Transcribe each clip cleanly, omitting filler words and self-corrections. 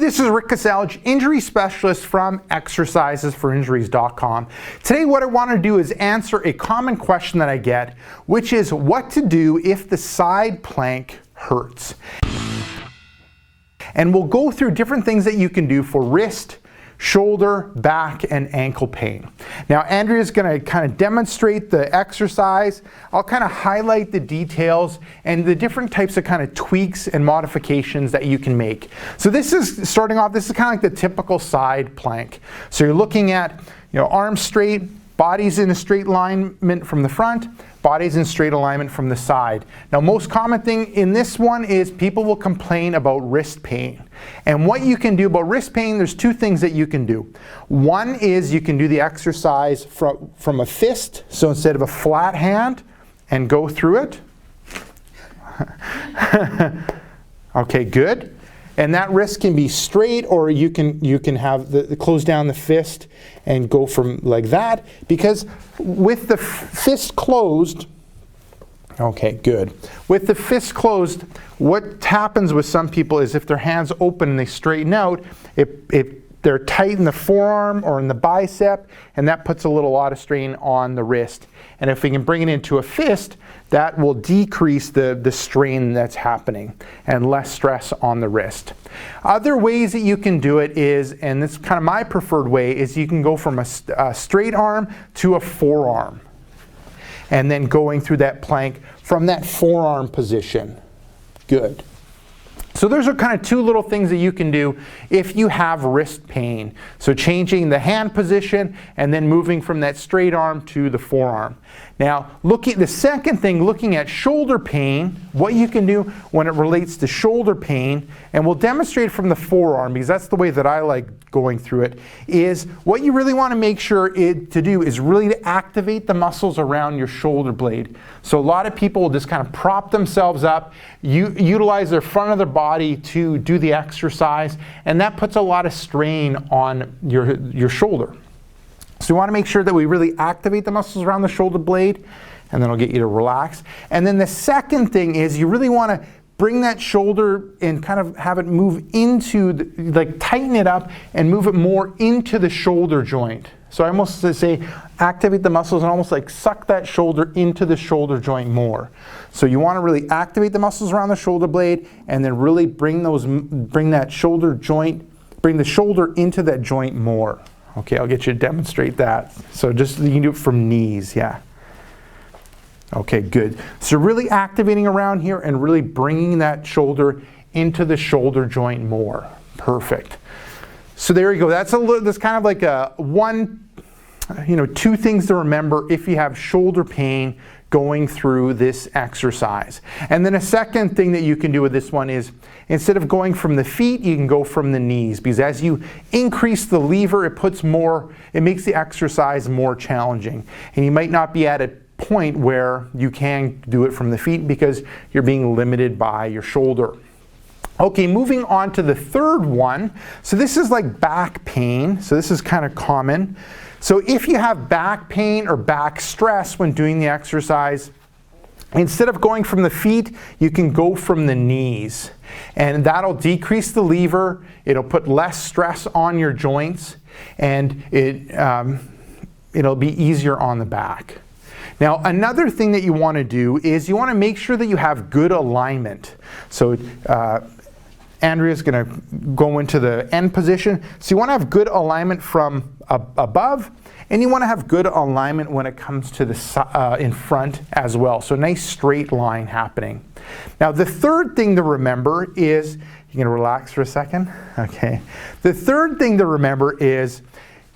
this is Rick Kasalj, injury specialist from exercisesforinjuries.com. Today what I want to do is answer a common question that I get, which is what to do if the side plank hurts. And we'll go through different things that you can do for wrist, shoulder, back, and ankle pain. Now, Andrea's going to kind of demonstrate the exercise. I'll kind of highlight the details and the different types of kind of tweaks and modifications that you can make. So this is starting off, this is kind of like the typical side plank. So you're looking at, arms straight, body's in a straight alignment from the front, body's in straight alignment from the side. Now, most common thing in this one is people will complain about wrist pain. And what you can do about wrist pain, there's two things that you can do. One is you can do the exercise from a fist, so instead of a flat hand, and go through it. Okay, good. And that wrist can be straight, or you can have the close down the fist and go from like that, because with the fist closed, okay, good. With the fist closed, what happens with some people is if their hands open and they straighten out, they're tight in the forearm or in the bicep, and that puts a lot of strain on the wrist. And if we can bring it into a fist, that will decrease the strain that's happening and less stress on the wrist. Other ways that you can do it is, and this is kind of my preferred way, is you can go from a straight arm to a forearm. And then going through that plank from that forearm position. Good. So those are kind of two little things that you can do if you have wrist pain. So changing the hand position and then moving from that straight arm to the forearm. Now, the second thing, looking at shoulder pain, what you can do when it relates to shoulder pain, and we'll demonstrate from the forearm because that's the way that I like going through it, is what you really want to make sure to do is really to activate the muscles around your shoulder blade. So a lot of people will just kind of prop themselves up, utilize their front of their body to do the exercise, and that puts a lot of strain on your shoulder. So we want to make sure that we really activate the muscles around the shoulder blade, and then I'll get you to relax. And then the second thing is you really want to bring that shoulder and kind of have it move into, tighten it up and move it more into the shoulder joint. So I almost say activate the muscles and almost like suck that shoulder into the shoulder joint more. So you want to really activate the muscles around the shoulder blade and then really bring the shoulder into that joint more. Okay, I'll get you to demonstrate that. So you can do it from knees, yeah. Okay, good. So really activating around here and really bringing that shoulder into the shoulder joint more. Perfect. So there you go. That's kind of like two things to remember if you have shoulder pain going through this exercise. And then a second thing that you can do with this one is instead of going from the feet, you can go from the knees, because as you increase the lever, it makes the exercise more challenging. And you might not be at a point where you can do it from the feet because you're being limited by your shoulder. Okay, moving on to the third one. So this is like back pain. So this is kind of common. So if you have back pain or back stress when doing the exercise, instead of going from the feet, you can go from the knees. And that'll decrease the lever, it'll put less stress on your joints, and it'll be easier on the back. Now, another thing that you want to do is you want to make sure that you have good alignment. So Andrea's going to go into the end position. So you want to have good alignment from above, and you want to have good alignment when it comes to the in front as well. So a nice straight line happening. Now, the third thing to remember is, you going to relax for a second? Okay. The third thing to remember is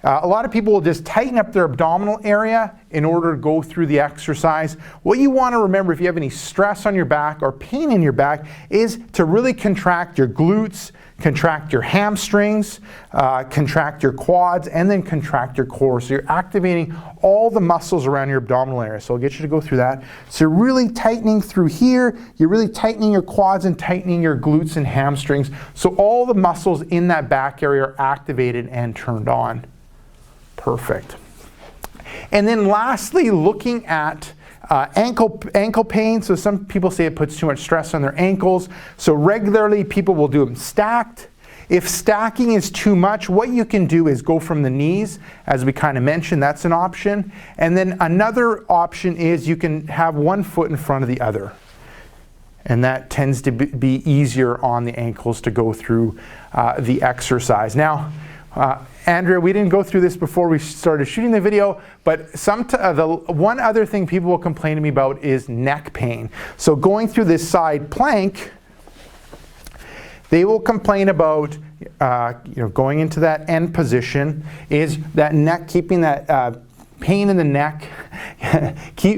a lot of people will just tighten up their abdominal area in order to go through the exercise. What you want to remember if you have any stress on your back or pain in your back is to really contract your glutes, contract your hamstrings, contract your quads, and then contract your core. So you're activating all the muscles around your abdominal area. So I'll get you to go through that. So you're really tightening through here. You're really tightening your quads and tightening your glutes and hamstrings. So all the muscles in that back area are activated and turned on. Perfect. And then lastly, looking at ankle pain. So some people say it puts too much stress on their ankles. So regularly people will do them stacked. If stacking is too much, what you can do is go from the knees, as we kind of mentioned, that's an option. And then another option is you can have one foot in front of the other. And that tends to be easier on the ankles to go through the exercise. Now, Andrea, we didn't go through this before we started shooting the video, but the one other thing people will complain to me about is neck pain. So going through this side plank, they will complain about going into that end position, is that neck, keeping that pain in the neck,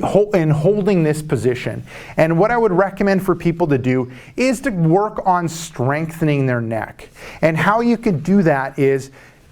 holding this position. And what I would recommend for people to do is to work on strengthening their neck. And how you can do that is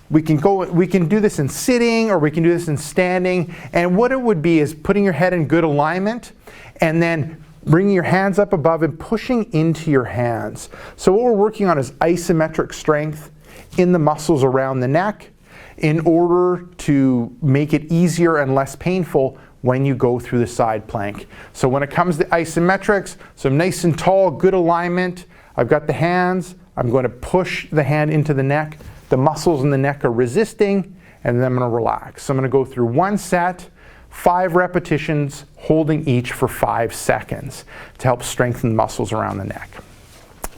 we can do this in sitting, or we can do this in standing. And what it would be is putting your head in good alignment and then bringing your hands up above and pushing into your hands. So what we're working on is isometric strength in the muscles around the neck in order to make it easier and less painful when you go through the side plank. So when it comes to isometrics, so I'm nice and tall, good alignment. I've got the hands. I'm going to push the hand into the neck. The muscles in the neck are resisting, and then I'm going to relax. So I'm going to go through one set, 5 repetitions, holding each for 5 seconds to help strengthen the muscles around the neck.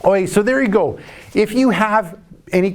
Okay, so there you go. If you have any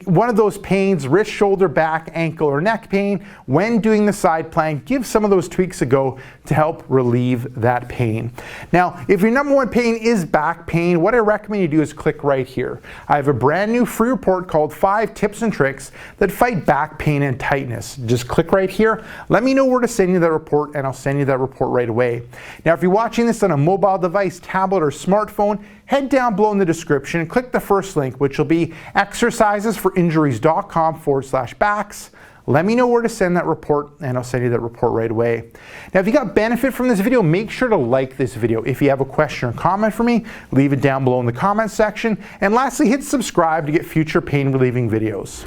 one of those pains, wrist, shoulder, back, ankle, or neck pain, when doing the side plank, give some of those tweaks a go to help relieve that pain. Now, if your number one pain is back pain, what I recommend you do is click right here. I have a brand new free report called 5 Tips and Tricks That Fight Back Pain and Tightness. Just click right here. Let me know where to send you that report, and I'll send you that report right away. Now, if you're watching this on a mobile device, tablet, or smartphone, head down below in the description and click the first link, which will be exercisesforinjuries.com/backs. Let me know where to send that report, and I'll send you that report right away. Now, if you got benefit from this video, make sure to like this video. If you have a question or comment for me, leave it down below in the comments section. And lastly, hit subscribe to get future pain relieving videos.